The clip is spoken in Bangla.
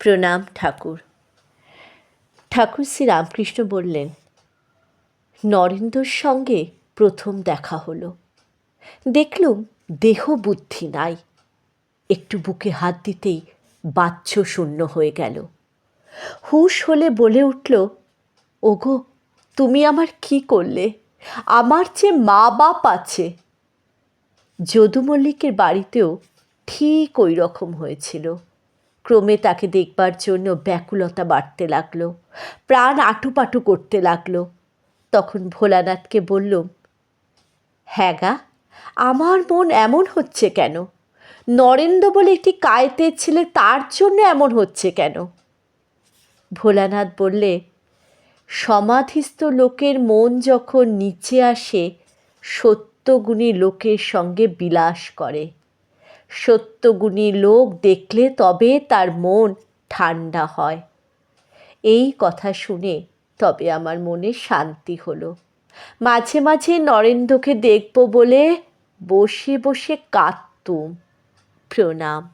প্রণাম ঠাকুর। ঠাকুর শ্রী রামকৃষ্ণ বললেন, নরেন্দ্রর সঙ্গে প্রথম দেখা হলো। দেখলুম দেহ বুদ্ধি নাই। একটু বুকে হাত দিতেই বাচ্চ শূন্য হয়ে গেল। হুঁশ হলে বলে উঠল, ওগো, তুমি আমার কি করলে? আমার যে মা বাপ আছে। যদু মল্লিকের বাড়িতেও ঠিক ওই রকম হয়েছিল। ক্রমে তাকে দেখবার জন্য ব্যাকুলতা বাড়তে লাগলো, প্রাণ আটুপাটু করতে লাগলো। তখন ভোলানাথকে বললুম, হ্যাঁ গা, আমার মন এমন হচ্ছে কেন? নরেন্দ্র বলে একটি কায়েতের ছেলে, তার জন্য এমন হচ্ছে কেন? ভোলানাথ বললে, সমাধিস্থ লোকের মন যখন নিচে আসে, সত্যগুণী লোকের সঙ্গে বিলাস করে। সত্যগুণী লোক দেখলে তবে তার মন ঠান্ডা হয়। এই কথা শুনে তবে আমার মনে শান্তি হলো। মাঝে মাঝে নরেন্দ্রকে দেখব বলে বসে বসে কাঁদতুম। প্রণাম।